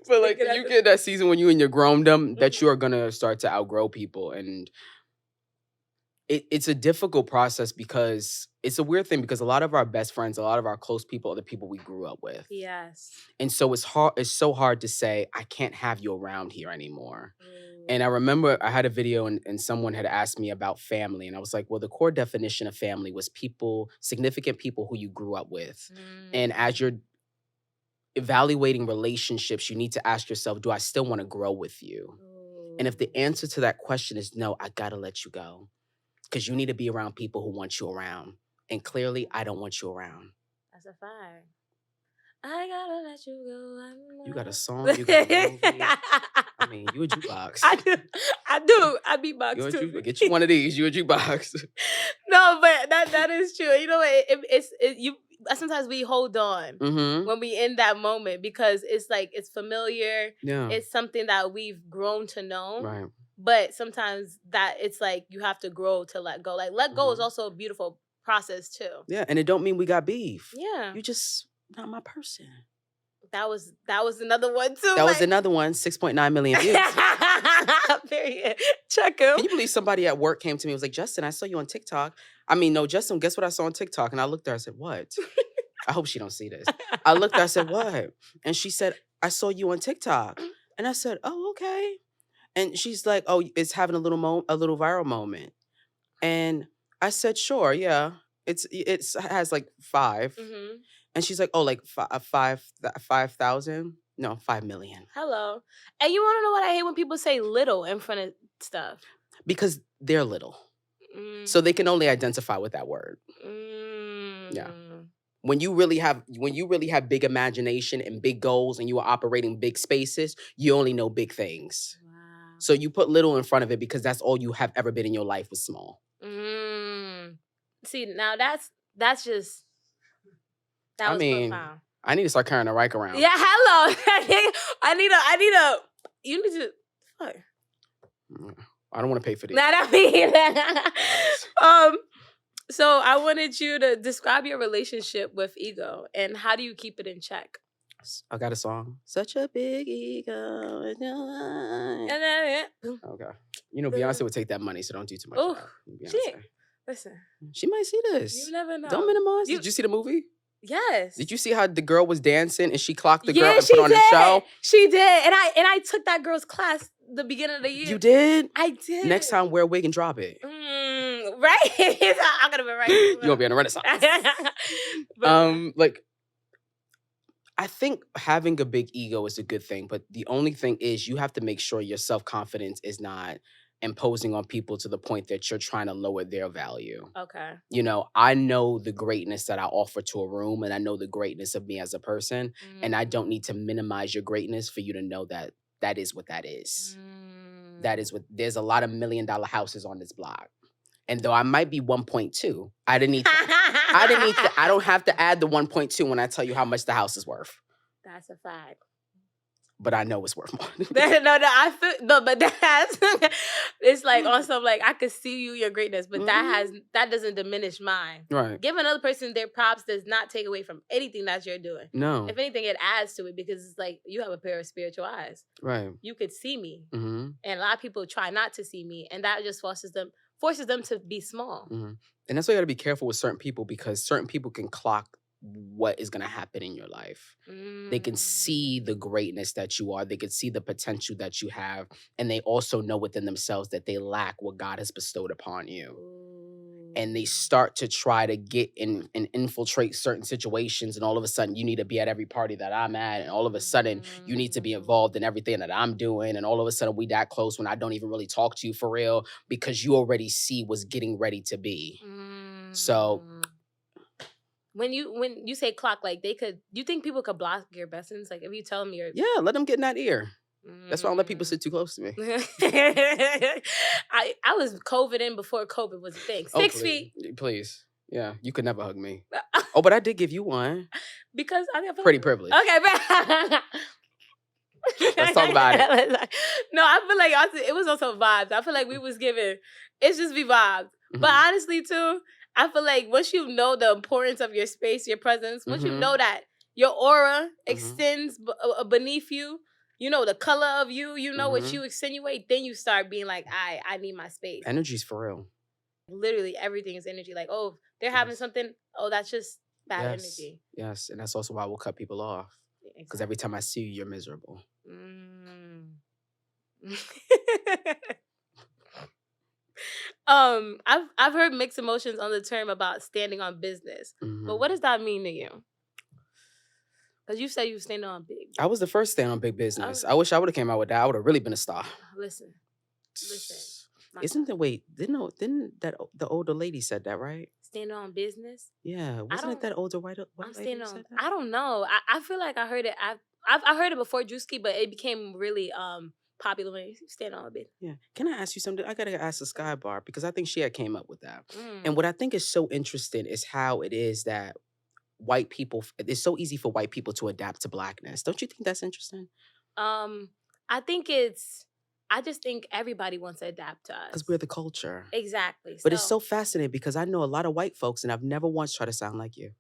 But like you get that season when you in your growndom that you are gonna start to outgrow people, and it's a difficult process because it's a weird thing because a lot of our best friends, a lot of our close people are the people we grew up with. Yes. And so it's hard. It's so hard to say I can't have you around here anymore. And I remember I had a video and someone had asked me about family, and I was like, well, the core definition of family was people, significant people who you grew up with, and as you're evaluating relationships, you need to ask yourself, do I still want to grow with you? And if the answer to that question is no, I gotta let you go. Because you need to be around people who want you around. And clearly, I don't want you around. That's a fact. I gotta let you go. You got a song, you got a movie. I mean, you a jukebox. I do. I beatbox too. Get you one of these. You a jukebox. No, but that is true. You know what? Sometimes we hold on when we in that moment because it's like it's familiar. Yeah. It's something that we've grown to know. Right. But sometimes that it's like you have to grow to let go. Like let go is also a beautiful process too. Yeah, and it don't mean we got beef. Yeah. You just not my person. That was another one too. That was another one. 6.9 million views. Period. Check him. Can you believe somebody at work came to me and was like, Justin, I saw you on TikTok. I mean, no, Justin, guess what I saw on TikTok? And I looked at her, I said, what? I hope she don't see this. I looked at her, I said, what? And she said, I saw you on TikTok. And I said, oh, okay. And she's like, oh, it's having a little viral moment. And I said, sure, yeah. It has like 5. And she's like, oh, like 5,000? No, 5 million. Hello. And you want to know what I hate when people say little in front of stuff? Because they're little. So they can only identify with that word. Yeah. When you really have big imagination and big goals and you are operating big spaces, you only know big things. Wow. So you put little in front of it because that's all you have ever been in your life was small. See, now that's just that was profound. I need to start carrying a mic around. Yeah, hello. I need a you need to fuck. I don't want to pay for these. Not me. So I wanted you to describe your relationship with ego and how do you keep it in check? I got a song. Such a big ego. Okay. You know, Beyonce would take that money, so don't do too much. Oh, shit. Listen. She might see this. You never know. Don't minimize. Did you see the movie? Yes. Did you see how the girl was dancing and she clocked the girl and put on the show? She did. And I took that girl's class the beginning of the year. You did? I did. Next time, wear a wig and drop it. Right? I'm gonna be right. You're gonna be on the Renaissance. I think having a big ego is a good thing, but the only thing is you have to make sure your self-confidence is not imposing on people to the point that you're trying to lower their value. Okay. You know, I know the greatness that I offer to a room and I know the greatness of me as a person, and I don't need to minimize your greatness for you to know that that is what that is. That is what, there's a lot of $1 million houses on this block. And though I might be 1.2, I don't have to add the 1.2 when I tell you how much the house is worth. That's a fact. But I know it's worth more. But it's like on some like I could see your greatness, but that doesn't diminish mine. Right. Give another person their props does not take away from anything that you're doing. No. If anything, it adds to it because it's like you have a pair of spiritual eyes. Right. You could see me, and a lot of people try not to see me, and that just forces them to be small. And that's why you got to be careful with certain people because certain people can clock what is going to happen in your life. They can see the greatness that you are. They can see the potential that you have. And they also know within themselves that they lack what God has bestowed upon you. and they start to try to get in and infiltrate certain situations, and all of a sudden you need to be at every party that I'm at, and all of a sudden you need to be involved in everything that I'm doing, and all of a sudden we that close when I don't even really talk to you for real because you already see what's getting ready to be. So when you say clock, like you think people could block your blessings? Like if you tell them yeah, let them get in that ear. That's why I don't let people sit too close to me. I was COVID in before COVID was a thing. 6 feet. Please. Yeah, you could never hug me. Oh, but I did give you one. Because I got pretty privilege. Okay, but let's talk about it. No, I feel like it was also vibes. I feel like we was giving, it's just be vibes. But honestly, too, I feel like once you know the importance of your space, your presence, once you know that your aura extends beneath you, you know the color of you, you know what you insinuate, then you start being like, I need my space. Energy's for real. Literally everything is energy. Like, oh, they're having something, oh, that's just bad energy. Yes, and that's also why we'll cut people off. Because every time I see you, you're miserable. I've heard mixed emotions on the term about standing on business. But what does that mean to you? Because you said you stand on big. I was the first to stand on big business. I wish I would have came out with that. I would have really been a star. Listen. Didn't that the older lady said that, right? Stand on business? Yeah. Wasn't it that older white lady who said that? I don't know. I feel like I heard it. I heard it before Drewski, but it became really popular when you stand on business. Yeah. Can I ask you something? I gotta ask the Sky Bar because I think she had came up with that. And what I think is so interesting is how it is that white people, it's so easy for white people to adapt to blackness. Don't you think that's interesting? I just think everybody wants to adapt to us. Because we're the culture. Exactly. But it's so fascinating because I know a lot of white folks and I've never once tried to sound like you.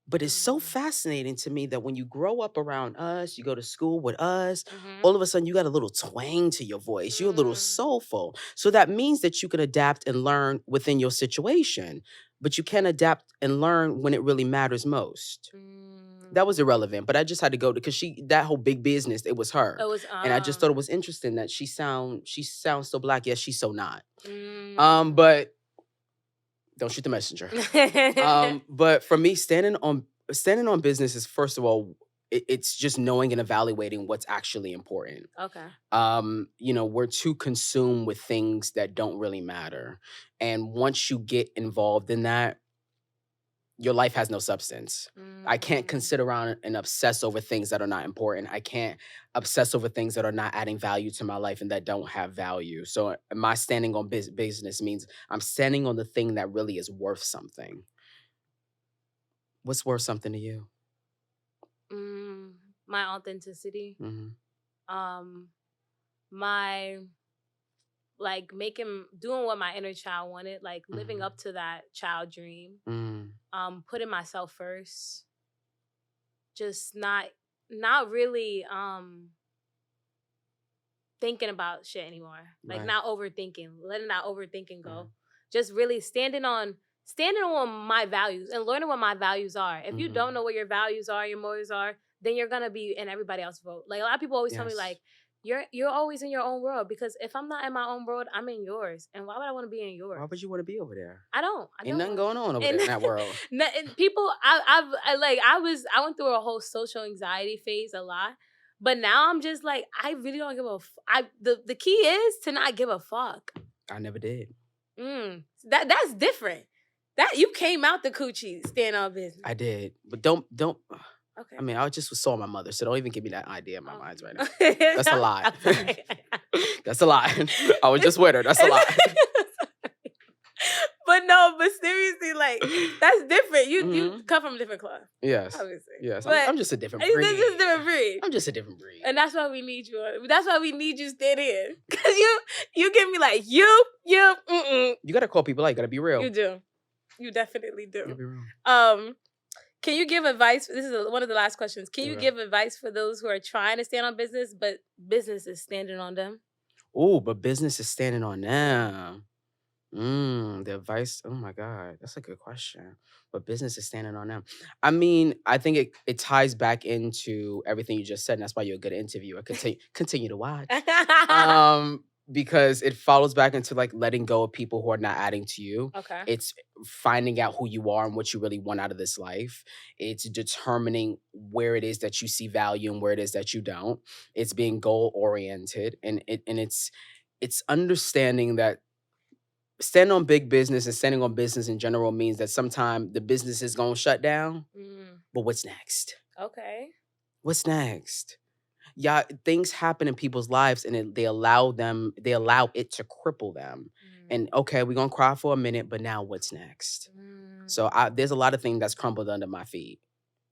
But it's so fascinating to me that when you grow up around us, you go to school with us, all of a sudden you got a little twang to your voice. You're a little soulful. So that means that you can adapt and learn within your situation. But you can adapt and learn when it really matters most. That was irrelevant, but I just had to go because that whole big business, it was her. And I just thought it was interesting that she sounds so black, yet she's so not. But don't shoot the messenger. But for me, standing on business is, first of all, it's just knowing and evaluating what's actually important. Okay. We're too consumed with things that don't really matter. And once you get involved in that, your life has no substance. I can't sit around and obsess over things that are not important. I can't obsess over things that are not adding value to my life and that don't have value. So my standing on business means I'm standing on the thing that really is worth something. What's worth something to you? My authenticity. My doing what my inner child wanted, like living up to that child dream. Putting myself first. Just not really thinking about shit anymore. Like not overthinking, letting that overthinking go. Just really standing on my values and learning what my values are. If you don't know what your values are, your morals are, then you're gonna be in everybody else's vote. Like a lot of people always tell me like, you're always in your own world, because if I'm not in my own world, I'm in yours. And why would I want to be in yours? Why would you want to be over there? I don't. Ain't nothing going on over there in that world. People, I went through a whole social anxiety phase a lot, but now I'm just like, I really don't give the key is to not give a fuck. I never did. That's different. That you came out the coochie stand on business. I did, but don't. Okay. I mean, I just saw my mother, so don't even give me that idea in my mind right now. That's a lie. That's a lie. I was just with her. That's a lie. But seriously, like, that's different. You come from a different club. Yes. Obviously. Yes. I'm just a different breed. This is a different breed. I'm just a different breed. And that's why we need you. That's why we need you stand in. Because you give me like, you. You got to call people out. You got to be real. You do. You definitely do. You got to be real. Can you give advice? This is one of the last questions. Can you give advice for those who are trying to stand on business, but business is standing on them? Oh, but business is standing on them. The advice. Oh my God, that's a good question. But business is standing on them. I mean, I think it ties back into everything you just said, and that's why you're a good interviewer. Continue to watch. because it follows back into like letting go of people who are not adding to you. Okay. It's finding out who you are and what you really want out of this life. It's determining where it is that you see value and where it is that you don't. It's being goal oriented, and it's understanding that standing on big business and standing on business in general means that sometimes the business is going to shut down. But what's next? Okay. What's next? Yeah, things happen in people's lives, and they allow it to cripple them. And okay, we're gonna cry for a minute, but now what's next? So there's a lot of things that's crumbled under my feet.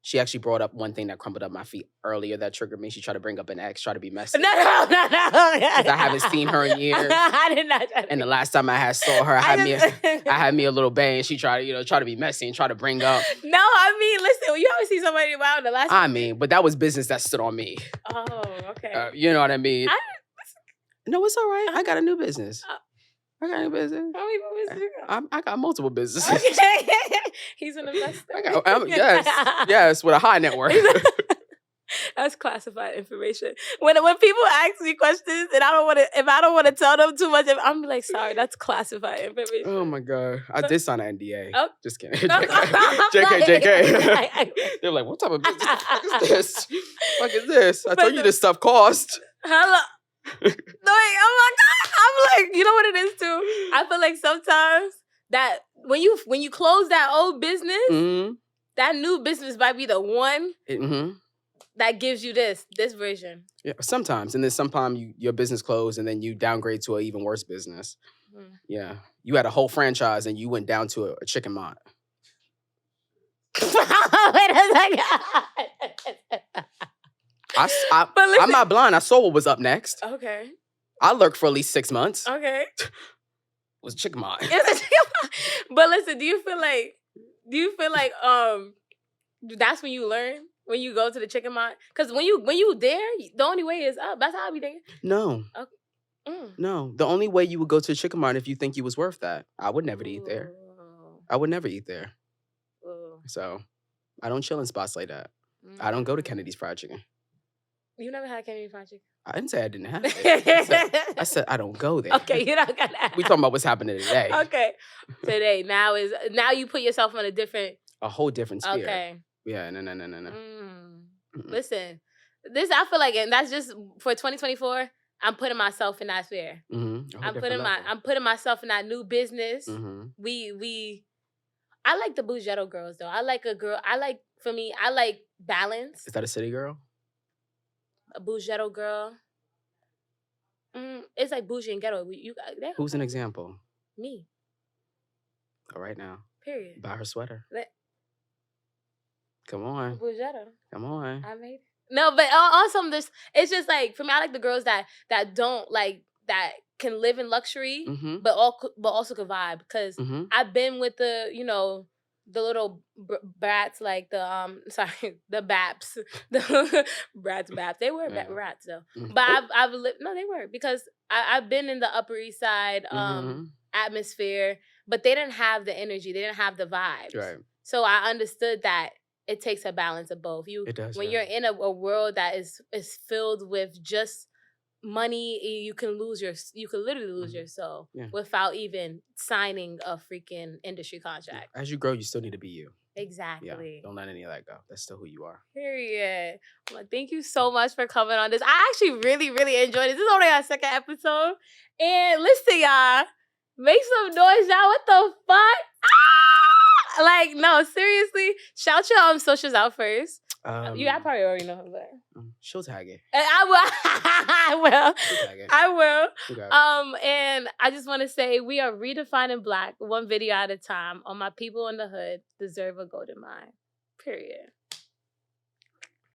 She actually brought up one thing that crumbled up my feet earlier that triggered me. She tried to bring up an ex, try to be messy. No. Because I haven't seen her in years. I did not. And the last time I saw her, I had me a little bang. She tried to be messy and try to bring up. No, I mean, listen, you always see somebody wow the last. I mean, but that was business that stood on me. Oh, okay. You know what I mean? No, it's all right. I got a new business. I got a new business. How many businesses you got? I got multiple businesses. Okay. He's an investor. Yes, with a high net worth. That's classified information. When people ask me questions and if I don't want to tell them too much, I'm like, sorry, that's classified information. Oh my God. I did sign an NDA. Oh. Just kidding. JK. They're like, what type of business is this? What is this? I told you this stuff cost. Hello. No, wait, oh my God. I'm like, you know what it is too? I feel like sometimes that when you close that old business, that new business might be the one that gives you this version. Yeah, sometimes. And then sometimes your business closed and then you downgrade to an even worse business. Yeah. You had a whole franchise and you went down to a chicken mart. Wait a second. I'm not blind. I saw what was up next. Okay. I lurked for at least 6 months. Okay. It was a chicken mart. But listen, do you feel like that's when you learn? When you go to the chicken mart? Because when you there, the only way is up. That's how I be thinking. No. Okay. No. The only way you would go to a chicken mart if you think you was worth that. I would never eat there. I would never eat there. So I don't chill in spots like that. I don't go to Kennedy's Fried Chicken. You never had Kennedy's Fried Chicken? I didn't say I didn't have it. I said I don't go there. Okay, you're not gonna have. We talking about what's happening today. Okay. Today. Now you put yourself on a whole different sphere. Okay. Yeah, no. Listen, I feel like, and that's just for 2024. I'm putting myself in that sphere. I'm putting myself in that new business. I like the Golden Ghetto girls though. I like balance. Is that a city girl? A Golden Ghetto girl. It's like bougie and ghetto. Who's an example? Me. All right now. Period. Buy her sweater. Come on. Golden Ghetto. Come on. I made it. No, but also this. It's just like for me. I like the girls that don't like that can live in luxury, but also can vibe. Because I've been with the the little brats like the baps, the brats. They were rats though, but I've lived. No, they were because I've been in the Upper East Side atmosphere, but they didn't have the energy. They didn't have the vibes. Right. So I understood that. It takes a balance of both. It does, when you're in a world that is filled with just money, you can literally lose your soul without even signing a freaking industry contract. As you grow, you still need to be you. Exactly. Yeah, don't let any of that go. That's still who you are. Period. Well, thank you so much for coming on this. I actually really, really enjoyed it. This is only our second episode. And listen, y'all, make some noise, y'all. What the fuck? Like, no, seriously. Shout your socials out first. I probably already know who that. She'll tag it. I will. She'll tag it. I will. Okay. And I just want to say we are redefining Black one video at a time. All my people in the hood deserve a golden mind. Period.